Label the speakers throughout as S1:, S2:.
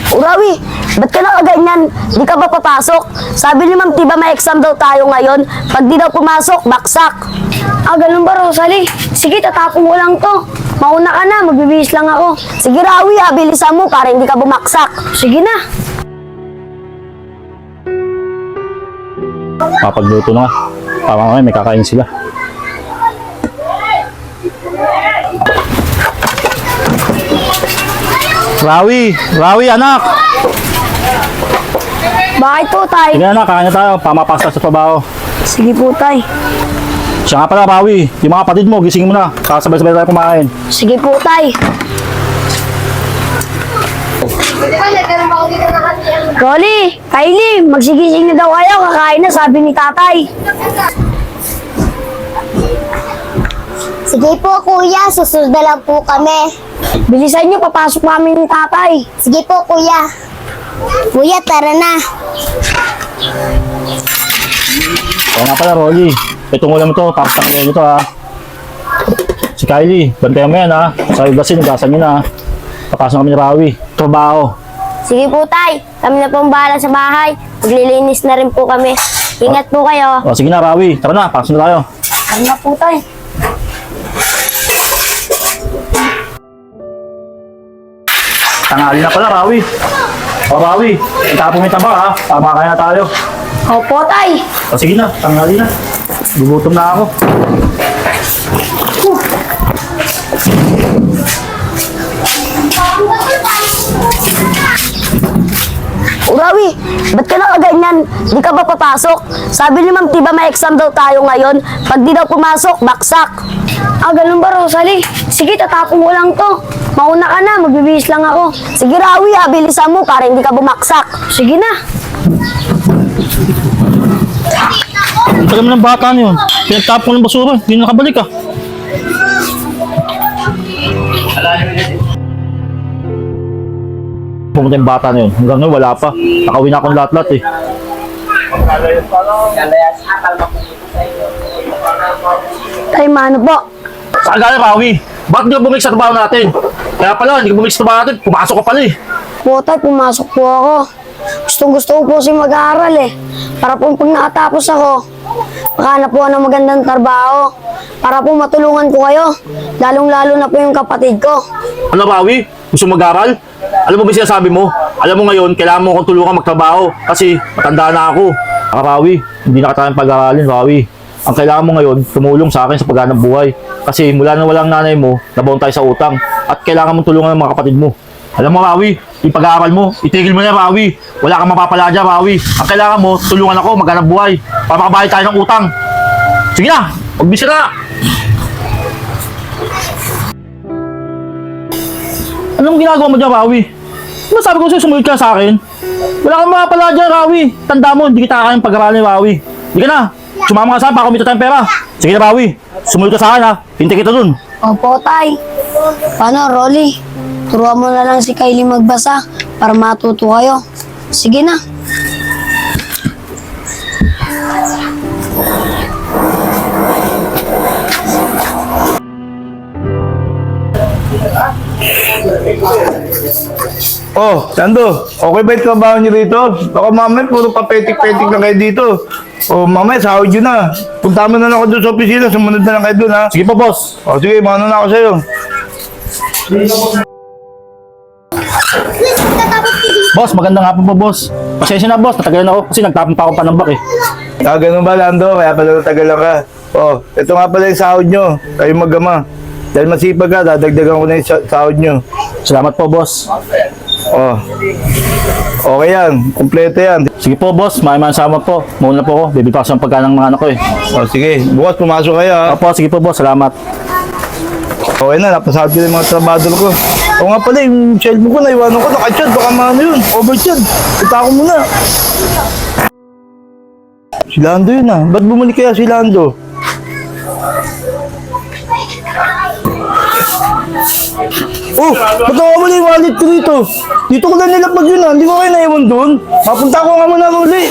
S1: Urawi, ba't ka nakaganyan? Di ka ba papasok? Sabi ni Ma'am, diba may exam daw tayo ngayon? Pag di daw pumasok, baksak. Ah, ganun ba, Rosalie? Sige, tatapon ko lang to. Mauna ka na, magbibihis lang ako. Sige, Rawi, bilisan mo para hindi ka bumaksak. Sige na.
S2: Papagluto na nga. Para ngayon may kakain sila. Rawi, anak!
S1: Bakit po, tay?
S2: Sige anak, kakain na tayo. Pamapasta sa trabaho.
S1: Sige po, tay.
S2: Siya nga pala, Rawi. Yung mga kapatid mo, gisingin mo na. Kakasabay-sabay tayo kumain.
S1: Sige po, tay. Rolly, Kylie, magsigising na daw kayo. Kakain na, sabi ni tatay.
S3: Sige po kuya, susunod na lang po kami.
S1: Bilisan nyo, papasok namin ni tatay.
S3: Sige po kuya. Kuya, tara na.
S2: Oo nga pala, Rolly. Ito mo lang ito. Papasakin nyo ito, ha. Si Kylie, bantayan mo yan, ha. Sa ibasin, gasan nyo na, ha. Papasok kami ni Rawi. Trabaho.
S3: Sige po tay, kami na pong bahala sa bahay. Maglilinis na rin po kami. Ingat po kayo.
S2: O, sige na, Rawi. Tara na, pasok na tayo.
S1: Ano na po, tay?
S2: Tangali na pala, Rawi. O, Rawi. Itapon mo yung taba, ha. Tama kaya tayo.
S1: Opo, tay.
S2: O, sige na. Tangali na. Gugutom na ako.
S1: Urawi, ba't ka nakaganyan? Di ka ba papasok? Sabi ni Ma'am, diba may exam daw tayo ngayon? Pag di daw pumasok, baksak. Ah, ganun ba, Rosalie? Sige, tatapon ko lang to. Mauna ka na, magbibihis lang ako. Sige, Rawi, bilisan mo para hindi ka bumaksak. Sige na.
S2: Ang tagal mo ng bata na yun. Pinagtapon ko ng basura. Hindi na nakabalik, ah. Pumunta yung bata na yun. Hanggang ngayon, wala pa. Nakawin na akong lahat-lahat, eh.
S1: Tay, mano po?
S2: Saan galing, Rawi? Bakit di ka bumalik sa trabaho natin? Kaya pala, hindi ka bumalik sa trabaho natin. Pumasok ka pala, eh.
S1: Po, tay, pumasok po ako. Gusto ko po si mag-aaral eh. Para po pag nakatapos ako, makahanap po ako ng magandang trabaho. Para po matulungan ko kayo. Lalong-lalo na po yung kapatid ko.
S2: Ano, Rawi? Gusto mag-aral? Alam mo ba yung sinasabi mo? Alam mo ngayon, kailangan mo akong tulungan magtrabaho kasi matanda na ako. Rawi, hindi na katayang pag-aralin, Rawi. Ang kailangan mo ngayon, tumulong sa akin sa paghanap buhay. Kasi mula na walang nanay mo, nabaon tayo sa utang. At kailangan mong tulungan ng mga kapatid mo. Alam mo, Rawi, yung pag-aaral mo, itigil mo na, Rawi. Wala kang mapapala dyan, Rawi. Ang kailangan mo, tulungan ako maghanap buhay para makabayad tayo ng utang. Sige na, magbisa na! Anong ginagawa mo dyan, Rawi? Ano sabi ko sa'yo, sumunod ka sa akin? Wala kang mapapala dyan, Rawi. Tanda mo, hindi kita kayang pag-aralin, Rawi. Hindi ka na. Sumama ka saan para kumita tayong pera. Sige na, Rawi. Sumunod ka sa akin, ha. Hintay kita dun.
S1: Opo, tay. Paano, Rolly? Turuan mo na lang si Kylie magbasa para matuto kayo. Sige na.
S4: Oh, Sando, okay ba yung trabaho niyo rito? Baka mamaya puro papetik-petik na kayo dito. Oh, mamaya sahod yun na. Punta mo na lang ako doon sa opisina, sumunod na lang kayo doon ha.
S2: Sige pa, boss.
S4: Oh, sige, maano na ako sa'yo.
S2: Boss, magandang hapon po, boss. Pasensya na, boss. Natagalan ako kasi nagtapon pa akong panambak, eh.
S4: Ah, ganun ba, Lando? Kaya pala natagalan ka. Oh, ito nga pala yung sahod nyo. Kayo mag-ama. Dahil masipag ka, dadagdagan ko na yung sahod nyo.
S2: Salamat po, boss.
S4: Oh. Okay yan. Kompleto yan.
S2: Sige po, boss. Maraming salamat po. Muna po ako. Bibili pa ako ng pagkain ng mga anak ko, eh.
S4: Oh, sige. Bukas pumasok kayo ha.
S2: Opo, sige po, boss. Salamat.
S4: Okay na, napasahod ko yung mga trabador ko. O nga pala, yung cellphone ko, naiwanan ko, nakachat, baka maano yun, overchat. Ita ko muna. Si Lando yun ah, ba't bumalik kaya si Lando? Oh, ba't nawawala yung wallet ko dito? Dito ko lang nilapag yun ah, hindi ko kayo naiwan doon. Mapunta ko nga muna uli.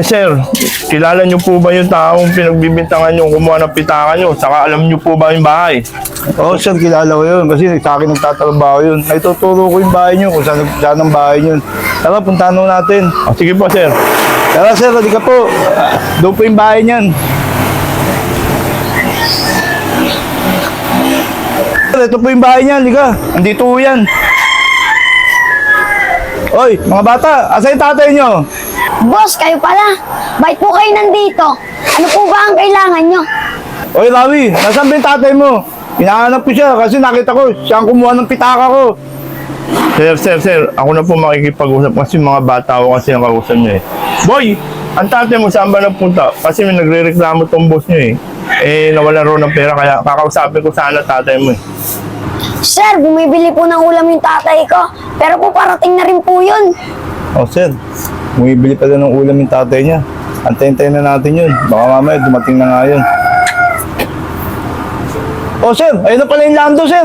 S4: Sir, kilala niyo po ba yung taong pinagbibintangan niyo kumuha ng pitaka niyo? Saka alam niyo po ba yung bahay? Oo, sir, kilala ko yun. Kasi sa akin nagtatrabaho yun. Naituturo ko yung bahay niyo kung saan ang bahay niyo. Tara, puntahan mo natin. Sige po, sir. Tara, sir, halika po. Doon po yung bahay niyan. Ito po yung bahay niyan, halika. Andito po yan. Oy, mga bata, asa yung tatay niyo?
S3: Boss, kayo pala. Bakit po kayo nandito? Ano po ba ang kailangan nyo?
S4: Oy, Rawi, nasaan ba yung tatay mo? Hinahanap ko siya kasi nakita ko siya ang kumuha ng pitaka ko. Sir, ako na po makikipag-usap kasi mga bata ko kasi ang kausap niyo eh. Boy, ang tatay mo saan ba nagpunta? Kasi may nagre-reklamo tong boss niyo eh. Nawala ro ng pera kaya kakausapin ko sana tatay mo eh.
S3: Sir, bumibili po ng ulam yung tatay ko. Pero po parating na rin po yun.
S4: Oh, sir, bumibili pala ng ulam yung tatay niya. Antayin-tayin na natin yun. Baka mamaya dumating na nga yun. Oh, sir, ayun na pala yung Lando, sir.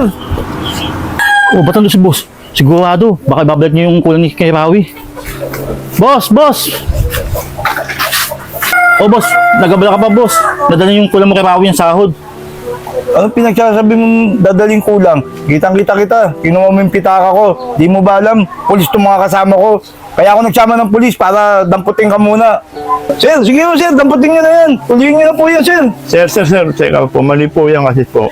S2: Oh, ba't nandun si boss? Sigurado, baka babalik niyo yung kulang ni kay Rawi. Boss! Oh, boss, nagabala ka pa, boss. Nadala yung kulang mo kay Rawi yung sahod.
S4: Anong pinagsasabi mong dadaling kulang? Kitang-kita kita. Kinuha mo yung pitaka ko. Di mo ba alam? Pulis itong mga kasama ko. Kaya ako nagsama ng pulis para damputin ka muna. Sir, sige mo, sir. Damputin niyo na yan. Tuloyin niyo na po yan, sir. Sir. Teka po. Mali po yan kasi po.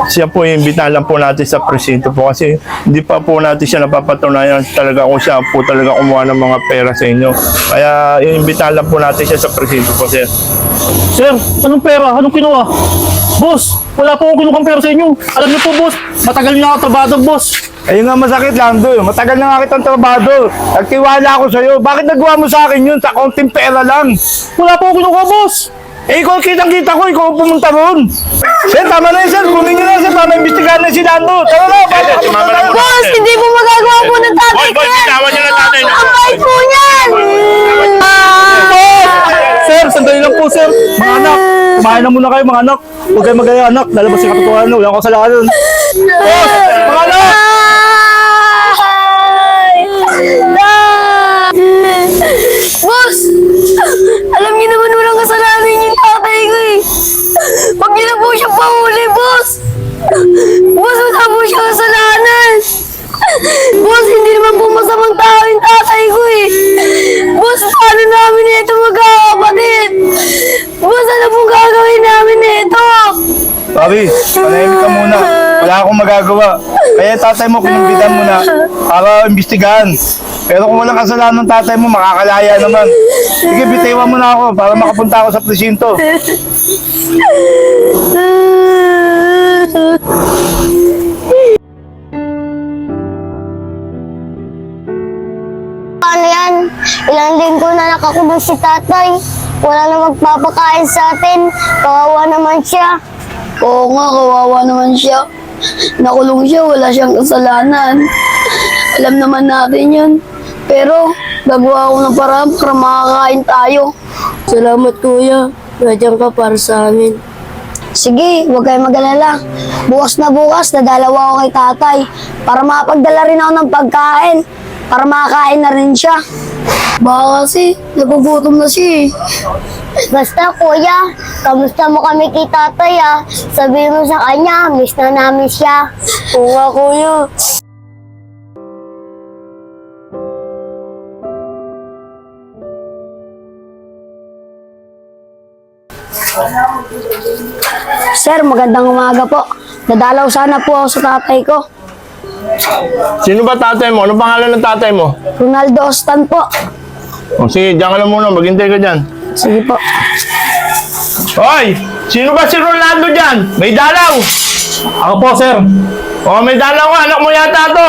S4: Siya po yung imbitahan lang po natin sa presinto po kasi hindi pa po natin siya napapatunayan talaga kung siya po talaga kumuha ng mga pera sa inyo. Kaya imbitahan lang po natin siya sa presinto po, sir.
S2: Sir, anong pera? Anong kinuha? Boss, wala po akong kinuha pera sa inyo. Alam niyo po, boss, matagal na ako trabado, boss.
S4: Ayun nga masakit, Lando. Matagal na nga kitang trabado. Nagtiwala ako sa'yo. Bakit nagawa mo sa akin yun sa konting pera lang?
S2: Wala po akong kinuha, boss.
S4: Ikaw kitang-kita ko, ikaw pumunta ron. Sir, tama na yun, sir. Kunin nyo na, sir, para maimbestigahan na si Lando. Tara na, para makapunta tayo.
S3: Boss, hindi po magagawa po ng tatay ko yan.
S4: bitawan nyo na tatay niyo.
S3: Ang bait po niyan.
S2: Sir, sandali lang po, sir. Mga anak, kumain na muna kayo, mga anak. Huwag kayo magaya, anak. Lalabas yung katotohanan. Wala akong kasalanan. Boss, mga anak!
S3: Boss, alam niyo naman walang kasalanan yung tatay ko eh. Pag niyo na po siya pahuli, boss. Boss, wala po siya kasalanan. Boss, hindi naman po masamang tao yung tatay ko eh. Boss, paano namin ito magkakapatid? Boss, ano pong gagawin namin ito?
S4: Sabi, panahimik ka muna. Wala akong magagawa. Kaya tatay mo, kinumbitan mo na para imbestigahan. Pero kung walang kasalanan ng tatay mo, makakalaya naman. Sige, bitiwan mo na ako para makapunta ako sa presinto.
S3: Paano yan? Ilang linggo na nakakulong si tatay. Wala na magpapakain sa atin. Kawawa naman siya. Oo nga, kawawa naman siya. Nakulong siya, wala siyang kasalanan. Alam naman natin yun. Pero, gagawa ako ng paraan para makakain tayo. Salamat, kuya. Nandiyan ka para sa amin. Sige, huwag kayong mag-alala. Bukas na bukas, dadalawa ako kay tatay. Para makapagdala rin ako ng pagkain. Para makakain na rin siya. Baka kasi, nagugutom na siya eh. Basta kuya, kamusta mo kami kay tatay ah. Sabihin mo sa kanya, miss na namin siya. Oo nga kuya. Sir, magandang umaga po. Dadalaw sana po ako sa tatay ko.
S4: Sino ba tatay mo? Ano pangalan ng tatay mo?
S3: Ronaldo Ostan po.
S4: O sige, diyan ka lang muna. Maghintay ka dyan.
S3: Sige po.
S4: Hoy! Sino ba si Rolando dyan? May dalaw!
S2: Ako po, sir.
S4: O, may dalaw ka. Anak mo yata to.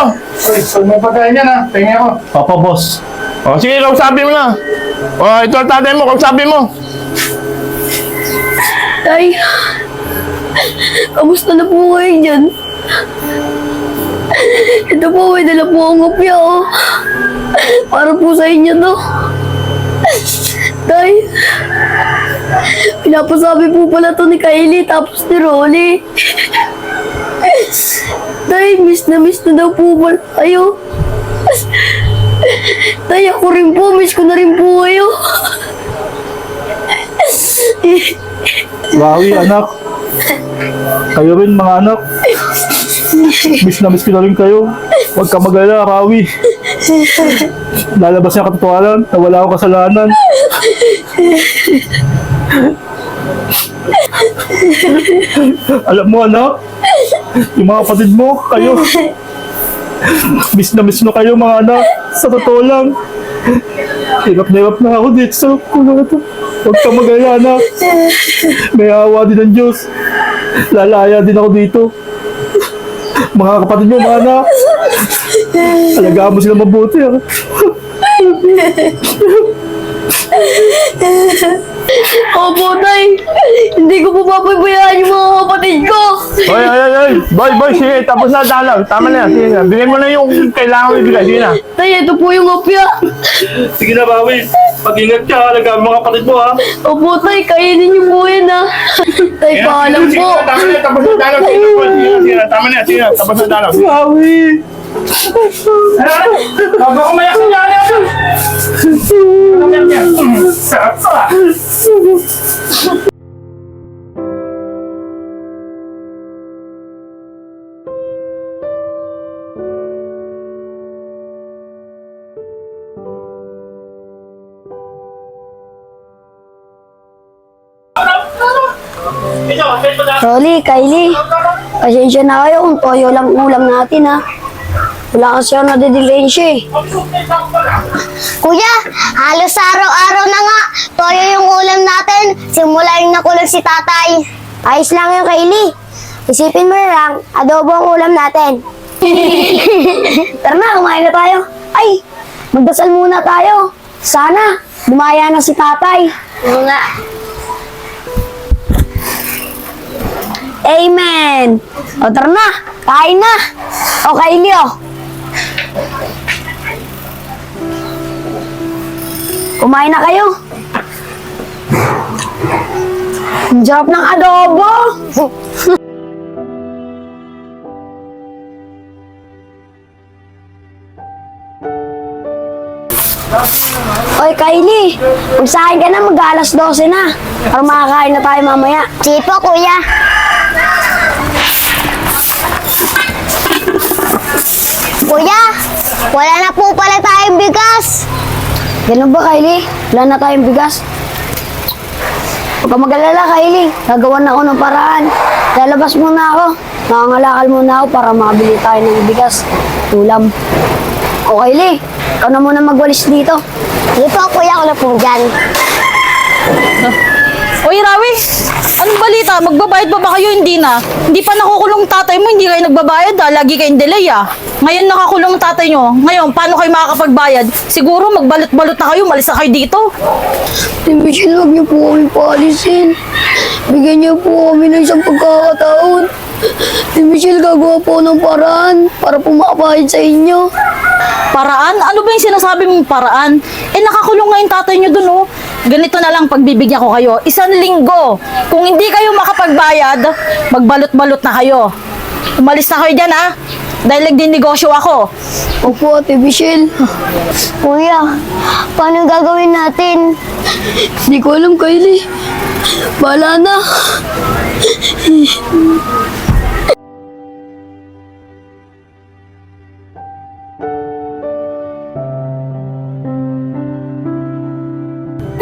S5: Pag may pagkain yan ha, tingin ako.
S2: Opo, boss.
S4: O, sige, kausapin mo na. O, ito ang tatay mo. Kausapin mo.
S3: Tay, kamusta na po kayo dyan? Ito po, may dala po akong opya oh. Para po sa inyo to. Tay, pinapasabi po pala to ni Kylie tapos ni Rolly. Tay, miss na daw po pala kayo. Tay, ako rin po. Miss ko na rin po kayo.
S2: Rawi, anak. Kayo rin, mga anak. Miss na miss ko na rin kayo. Huwag ka mag-alala, Rawi. Lalabas niya katotohanan na wala akong kasalanan. Alam mo, anak, yung mga kapatid mo, kayo, miss na miss mo kayo, mga anak. Sa totoo lang, hirap na hirap na ako dito sa puno na to. Huwag ka mag-alala, anak. May awa din ng Diyos. Lalaya din ako dito. Mga kapatid mo, mga anak, alagaan mo sila mabuti, ha?
S3: Opo, Tay. Hindi ko po papabayaan yung mga kapatid ko.
S5: Ay. Boy, sige, tapos na dalag. Tama na yan, sige na. Bigay mo na yung kailangan mo ibigay, sige na.
S3: Tay, ito po yung opya.
S2: Sige na, Rawi. Pag-ingat ka, alagaan mo mga kapatid mo, ha?
S3: Opo, Tay. Kainin niyo po yan, ha. Tay, paalam
S5: Sige
S3: po.
S5: na, tama na, tapos na dalag. Sige na, tama na, sige na, tapos na dalag.
S2: Rawi!
S5: Bago ko mayak sa dyan, sarap pa.
S1: Rolly, Kylie, pasensya na kayo kung toyo lang ulam natin ha. Wala kasi ako nadidilensya eh.
S3: Kuya, halos araw-araw na nga. Toyo yung ulam natin. Simula yung nakulong si tatay.
S1: Ayos lang yung Kylie. Isipin mo na lang, adobo ang ulam natin. Tara na, kumain na tayo. Ay, magdasal muna tayo. Sana, dumaya na si tatay.
S3: Oo nga.
S1: Amen! O tara na, kain na. O Kylie o. Kumain na kayo. Ang sarap ng adobo. Oy, Kylie, magsahin ka na, mag-alas 12 na. Para makakain na tayo mamaya.
S3: Sige po, kuya. Kuya, wala na po pala tayong bigas.
S1: Ganun ba, Kylie? Wala na tayong bigas. Huwag ka mag-alala, Kylie. Gagawan na ako ng paraan. Lalabas muna ako. Makangalakal muna ako para makabili tayo ng bigas. Ulam. O, Kylie, ikaw na muna magwalis dito.
S3: Sige po, kuya, ako na po dyan.
S6: Oy, Rawi! Anong balita? Magbabayad pa ba kayo? Hindi na. Hindi pa nakukulong tatay mo, hindi kayo nagbabayad ha. Lagi kayong delay ah. Ngayon nakakulong tatay nyo. Ngayon, paano kayo makakapagbayad? Siguro magbalot-balot na kayo, malis na kayo dito.
S3: Michelle, huwag niyo po kami paalisin. Bigyan niyo po kami ng isang pagkakataon. Michelle, gagawa po ng paraan para po makapahid sa inyo.
S6: Paraan? Ano ba yung sinasabi mong paraan? Eh, nakakulong nga yung tatay nyo dun oh. Ganito na lang pagbibigyan ko kayo. 1 linggo. Kung hindi kayo makapagbayad, magbalot-balot na kayo. Umalis na kayo dyan ha. Dahil nagdinegosyo ako.
S3: Opo, Ate Michelle. Kuya, paano gagawin natin? Hindi ko alam, Kylie. Bahala na.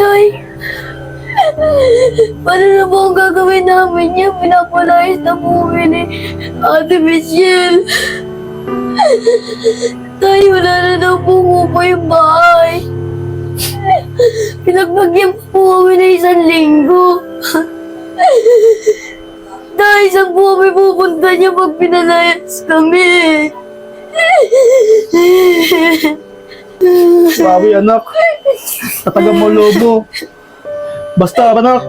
S3: Tay, paano na po ang gagawin namin yan? Pinapalayas na po ni Ate Michelle. Tay, wala na daw po upa yung bahay. Pinagbagyan po kami na 1 linggo. Tay, saan po kami pupunta niya pag pinalayas kami?
S2: Rawi, anak. Tatagan mo loob mo. Basta, anak.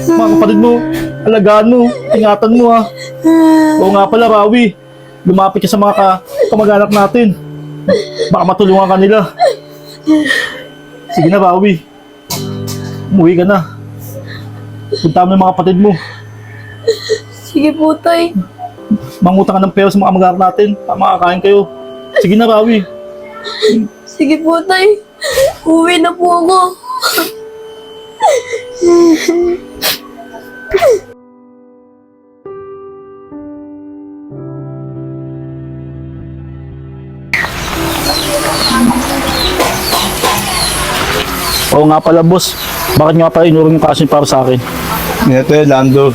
S2: Mga kapatid mo, alagaan mo, ingatan mo, ha. Oo nga pala, Rawi. Lumapit ka sa mga kamag-anak natin. Baka matulungan ka nila. Sige na, Rawi. Umuwi ka na. Punta mo yung mga kapatid mo.
S3: Sige po, Tay.
S2: Mangutang ka ng pera sa mga kamag-anak natin para makakain kayo. Sige na, Rawi.
S3: Sige po, Tay. Uwi na po ako.
S2: Oo nga pala, boss. Bakit nga pala inurong yung kaso para sa akin?
S4: Ito Lando,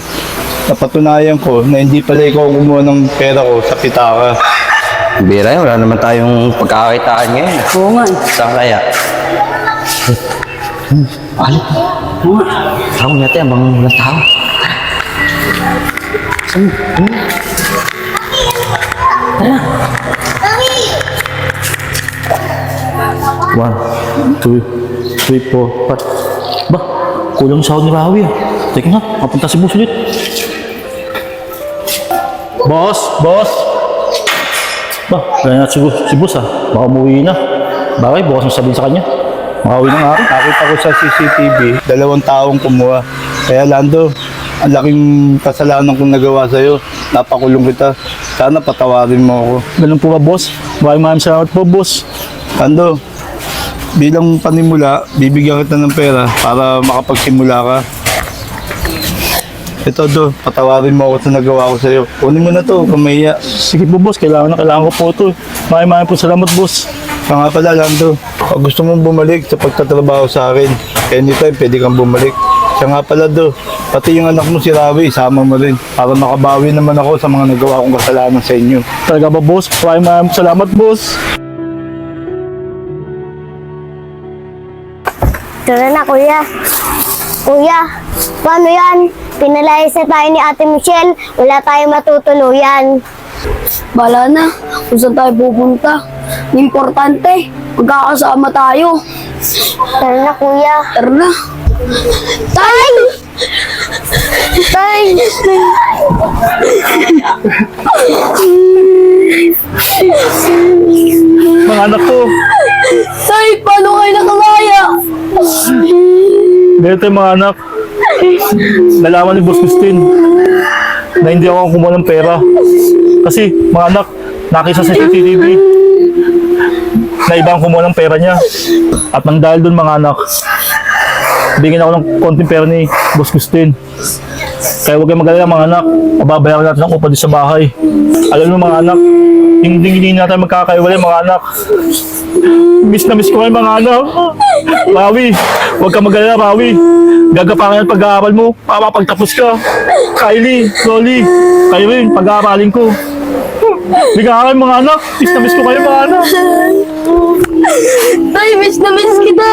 S4: napatunayan ko na hindi pala ikaw ang kumuha ng pera ko sa pitaka.
S7: Bira yun, wala naman tayong pagkakakitaan ngayon.
S1: Oo nga.
S7: Saan kaya? Alip. Tawag natin ang mga tao.
S2: One, two, three, four, five. Ba, kulang sahod ni Rawi ah. Teka nga, mapunta si boss ulit. Boss! Ba, kaya nga si boss ah. Baka umuwi na. Bakit? Bukas mo sabihin sa kanya. Makauwi na nga rin.
S4: Nakita ko sa CCTV, 2 taong kumuha. Kaya Lando, ang laking kasalanan kong nagawa sa'yo. Napakulong kita. Sana patawarin mo ako.
S2: Ganun po ba, boss? Maraming salamat po, boss.
S4: Lando, bilang panimula, bibigyan kita ng pera para makapagsimula ka. Ito do, patawarin mo ako sa nagawa ko sa'yo. Kunin mo na to, kamaya.
S2: Sige po, boss. Kailangan ko po ito. Maraming po salamat, boss.
S4: Kaya nga pala, Lando, pag gusto mong bumalik sa pagtatrabaho sa akin, anytime pwede kang bumalik. Kaya nga pala, do, pati yung anak mo si Rawi, isama mo rin para makabawi naman ako sa mga nagawa kong kasalanan sa inyo.
S2: Talaga ba, boss? Maraming salamat, boss.
S3: Tara na, kuya. Kuya, paano yan? Pinalayas na tayo ni Ate Michelle. Wala tayong matutuluyan.
S1: Bala na kung saan tayo pupunta. Importante, magkakasama tayo.
S3: Tara na, kuya.
S1: Tara na.
S3: Tay! Tay!
S2: Mga anak ko,
S1: Tay, paano kayo nakamaya?
S2: ganito yung mga anak. Nalaman ni Boss Christine na hindi ako kumuha ng pera. Kasi, mga anak, nakisa sa CCTV na ibang kumuha ng pera niya. At nang dahil dun, mga anak, bigyan ako ng konting pera ni Boss Christine. Kaya huwag kayong mag-alala, mga anak. Mababayaran natin ang upa din sa bahay. Alam mo, mga anak, hindi natin magkakaiwalay, mga anak. Miss na miss ko kayo, mga anak. Rawi, huwag kang mag-alala, Rawi. Gagapangan ang pag-aaral mo, mapapagtapos ka. Kylie, Rolly, kayo rin, pag-aaralin ko. Bigyan kayo, mga anak. Miss na miss ko kayo, mga anak.
S1: Tay, miss na miss kita.